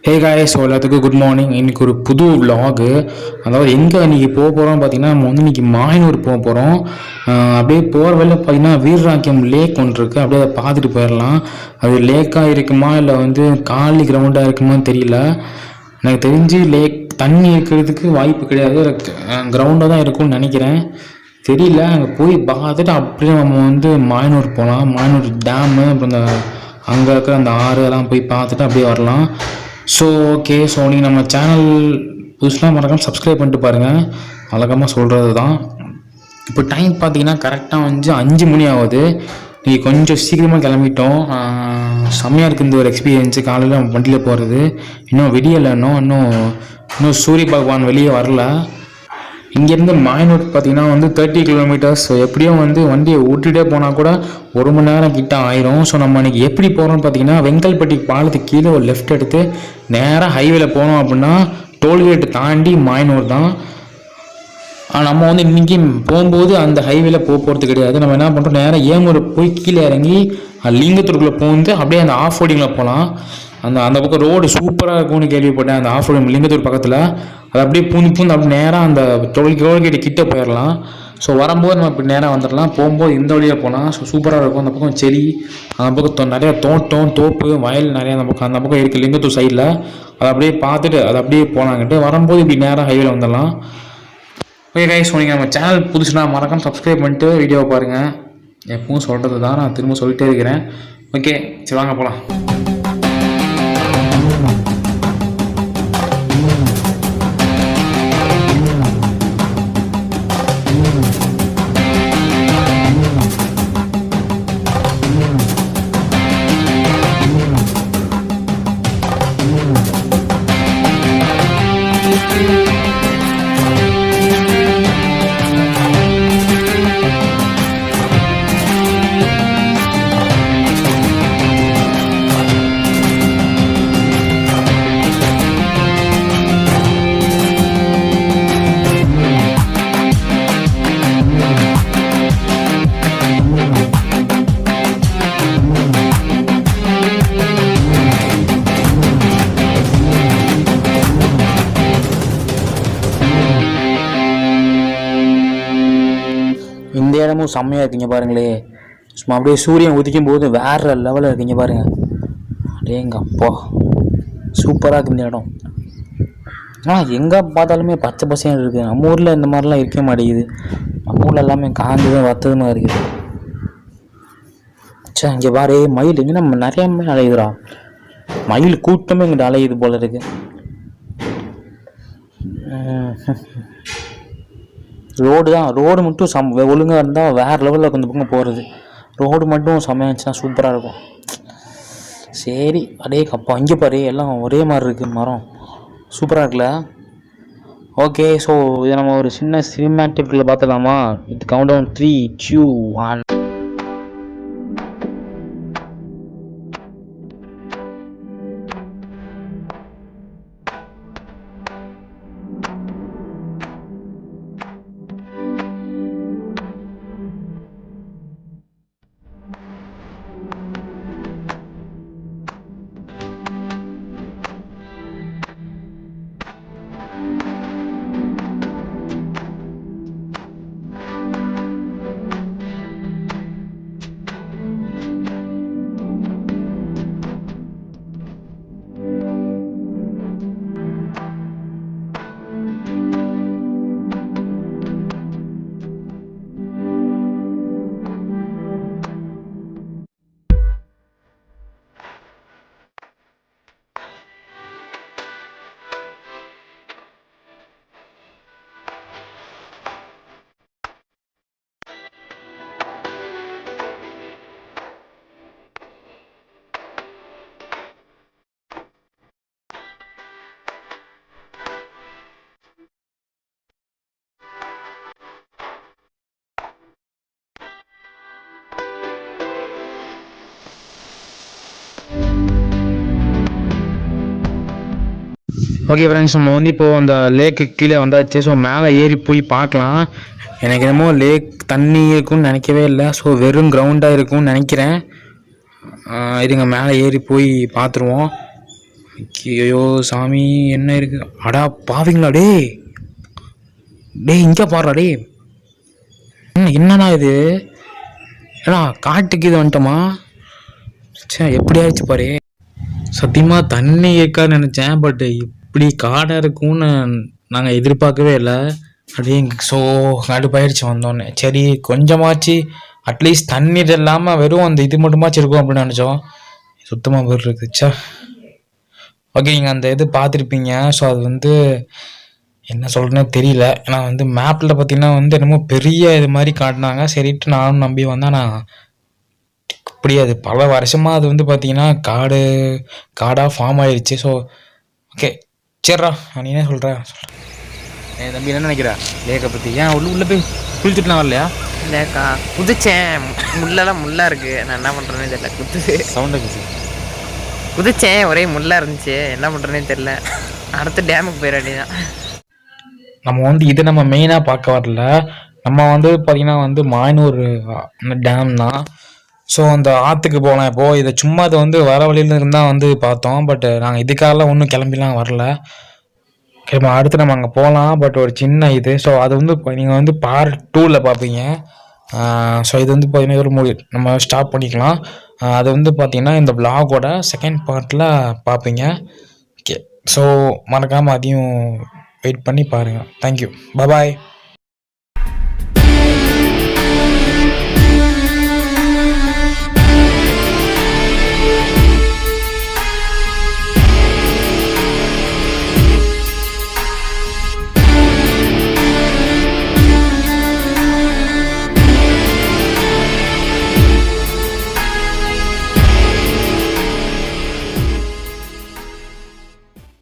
Hey guys, எல்லாத்துக்கும் good morning. இன்றைக்கி ஒரு புது விலாகு. அதாவது எங்கே இன்றைக்கி போக போகிறோம் பார்த்தீங்கன்னா, நம்ம வந்து இன்றைக்கி மாயனூர் போக போகிறோம். அப்படியே போகிற வழியில் பார்த்தீங்கன்னா வீரராக்கியம் லேக் ஒன்று இருக்குது. அப்படியே அதை பார்த்துட்டு போயிடலாம். அது லேக்காக இருக்குமா இல்லை வந்து காலி கிரவுண்டாக இருக்குமான்னு தெரியல. எனக்கு தெரிஞ்சு லேக் தண்ணி இருக்கிறதுக்கு வாய்ப்பு கிடையாது, கிரவுண்டாக தான் இருக்கும்னு நினைக்கிறேன். தெரியல. அங்கே போய் பார்த்துட்டு அப்படியே நம்ம வந்து மாயனூர் போகலாம். மாயனூர் டேமு, அப்புறம் இந்த அங்கே இருக்கிற அந்த ஆறு எல்லாம் போய் பார்த்துட்டு அப்படியே வரலாம். So okay. ஸோ நீங்கள் நம்ம சேனல் புதுசாக மறக்காமல் சப்ஸ்கிரைப் பண்ணிட்டு பாருங்கள். வழக்கமாக சொல்கிறது தான். இப்போ டைம் பார்த்தீங்கன்னா கரெக்டாக வந்து 5 மணி ஆகுது. நீங்கள் கொஞ்சம் சீக்கிரமாக கிளம்பிட்டோம். செம்மையாக இருக்குது இந்த ஒரு எக்ஸ்பீரியன்ஸு. காலையில் நம்ம வண்டியில் போகிறது. இன்னும் விடியலை. இன்னும் சூரிய பகவான் வெளியே வரல. இங்கேருந்து மாயனூர் பார்த்தீங்கன்னா வந்து 30 கிலோமீட்டர்ஸ். ஸோ எப்படியும் வந்து வண்டியை ஓட்டிகிட்டே போனால் கூட 1 மணி நேரம் கிட்ட ஆயிரும். ஸோ நம்ம இன்றைக்கி எப்படி போகிறோம்னு பார்த்தீங்கன்னா, வெங்கல்பட்டி பாலத்துக்கு கீழே ஒரு லெஃப்ட் எடுத்து நேராக ஹைவேல போனோம் அப்படின்னா டோல்கேட்டு தாண்டி மாயனூர் தான். நம்ம வந்து இன்றைக்கி போகும்போது அந்த ஹைவேல போகிறது கிடையாது. நம்ம என்ன பண்ணுறோம், நேராக ஏமூர் போய் கீழே இறங்கி லிங்கத்தூருக்குள்ளே போந்து அப்படியே அந்த ஆஃப் ரோடிங்கில் போகலாம். அந்த பக்கம் ரோடு சூப்பராக இருக்கும்னு கேள்விப்பட்டேன். அந்த ஆஃப் ரோடு லிங்கத்தூர் பக்கத்தில் அது அப்படியே பூந்து அப்படி நேராக அந்த டோல்கேட்டு கிட்டே போயிடலாம். ஸோ வரும்போது நம்ம இப்படி நேராக வந்துடலாம். போகும்போது இந்த வழியாக போகலாம். ஸோ சூப்பராக இருக்கும். அந்த பக்கம் செடி, அந்த பக்கம் நிறையா தோட்டம், தோப்பு, வயல் நிறையா அந்த பக்கம் இருக்குது லிங்கத்தூர் சைடில். அதை அப்படியே பார்த்துட்டு அதை அப்படியே போகலாங்கிட்டு வரும்போது இப்படி நேராக ஹைவேல வந்துடலாம். ஓகே கைஸ், நீங்கள் நம்ம சேனல் புதுசுனா மறக்காம சப்ஸ்கிரைப் பண்ணிட்டு வீடியோவை பாருங்கள். எப்பவும் சொல்கிறது தான், நான் திரும்ப சொல்லிட்டே இருக்கிறேன். ஓகே, சரி வாங்க போகலாம். இந்த இடமும் செம்மையாக இருக்குங்க பாருங்களே. சும்மா அப்படியே சூரியன் உதிக்கும் போது வேறு லெவலில் இருக்குங்க பாருங்கள். அப்படியேங்க அப்பா சூப்பராக இருக்குது இந்த இடம். ஆனால் எங்கே பார்த்தாலுமே பச்சை பசையாக இருக்குது. நம்ம ஊரில் இந்த மாதிரிலாம் இருக்க மாட்டேங்குது. நம்ம ஊரில் எல்லாமே காஞ்சதும் வத்ததுமாக இருக்குது. சே, இங்கே பாரு மயில். இங்கே நம்ம நிறையா மயில் அலையுதுடா. மயில் கூட்டமே இங்கிட்ட அலையுது போல இருக்கு. ரோடு மட்டும் ஒழுங்காக இருந்தால் வேறு லெவலில் கொஞ்சம் பக்கம் போகிறது. ரோடு மட்டும் செம்மையாக இருந்துச்சுன்னா சூப்பராக இருக்கும். சரி, அப்படியே கப்பா இங்கே பாரு எல்லாம் ஒரே மாதிரி இருக்குது. மரம் சூப்பராக இருக்குல்ல. ஓகே, ஸோ இதை நம்ம ஒரு சின்ன சினிமேட்டிக்கில் பார்த்துலாமா? With countdown 3, 2, 1. Okay friends, நம்ம வந்து இப்போது அந்த லேக்கு கீழே வந்தாச்சு. ஸோ மேலே ஏறி போய் பார்க்கலாம். எனக்கு என்னமோ லேக் தண்ணி இருக்கும்னு நினைக்கவே இல்லை. ஸோ வெறும் கிரவுண்டாக இருக்கும்னு நினைக்கிறேன். இதுங்க மேலே ஏறி போய் பார்த்துருவோம். ஓகே. ஐயோ சாமி என்ன இருக்கு? அடா பாவீங்களா டேய், டேய் இங்கே பாடுறா டேய். என்னண்ணா இது? ஏன்னா காட்டுக்கு இது வந்துட்டோமா? சே எப்படி ஆயிடுச்சு பாரு. சத்தியமாக தண்ணி இருக்கான்னு நினச்சேன், பட் இப்படி காடாக இருக்கும்னு நாங்கள் எதிர்பார்க்கவே இல்லை. அப்படியே ஸோ கடுப்பாயிடுச்சு வந்தோடனே. சரி கொஞ்சமாச்சு அட்லீஸ்ட் தண்ணீர் இல்லாமல் வெறும் அந்த இது மட்டுமாச்சு இருக்கும் அப்படின்னு நினச்சோம். சுத்தமாக போய் இருக்குச்சா. ஓகே, நீங்கள் அந்த இது பார்த்துருப்பீங்க. ஸோ அது வந்து என்ன சொல்கிறேன்னே தெரியல. ஏன்னா வந்து மேப்பில் பார்த்தீங்கன்னா வந்து என்னமோ பெரிய இது மாதிரி காட்டினாங்க. சரிட்டு நானும் நம்பி வந்தேன். நான் இப்படி அது பல வருஷமாக அது வந்து பார்த்தீங்கன்னா காடாக ஃபார்ம் ஆயிடுச்சு. ஸோ ஓகே சரிடா, நீ என்ன சொல்கிறேன் தம்பி, என்ன நினைக்கிறா லேக்கை பற்றி? ஏன் உள்ளே போய் குளிச்சுட்டுலாம் வரலையா? இல்லைக்கா குதிச்சேன், முள்ளெல்லாம் முள்ளாக இருக்குது. நான் என்ன பண்ணுறேன்னே தெரியல. சவுண்டை குதிச்சேன், ஒரே முள்ளாக இருந்துச்சு. என்ன பண்ணுறேன்னே தெரில. அடுத்த டேமுக்கு போயிட வேண்டியதான். நம்ம வந்து இதை நம்ம மெயினாக பார்க்க வரல. நம்ம வந்து பார்த்திங்கன்னா வந்து மாயனூர் டேம் தான். ஸோ அந்த ஆற்றுக்கு போகலாம். இப்போது இதை சும்மா அதை வந்து வர வழியில இருந்தால் வந்து பார்த்தோம். பட் நாங்கள் இதுக்காகலாம் ஒன்றும் கிளம்பிலாம் வரல. நம்ம அடுத்து நம்ம அங்கே போகலாம். பட் ஒரு சின்ன இது, ஸோ அது வந்து நீங்கள் வந்து பார்ட் 2ல் பார்ப்பீங்க. ஸோ இது வந்து பார்த்தீங்கன்னா ஒரு நம்ம ஸ்டாப் பண்ணிக்கலாம். அது வந்து பார்த்திங்கன்னா இந்த vlog-ஓட செகண்ட் பார்ட்டில் பார்ப்பீங்க. ஓகே, ஸோ மறக்காமல் அதையும் வெயிட் பண்ணி பாருங்கள். தேங்க்யூ, பாய்.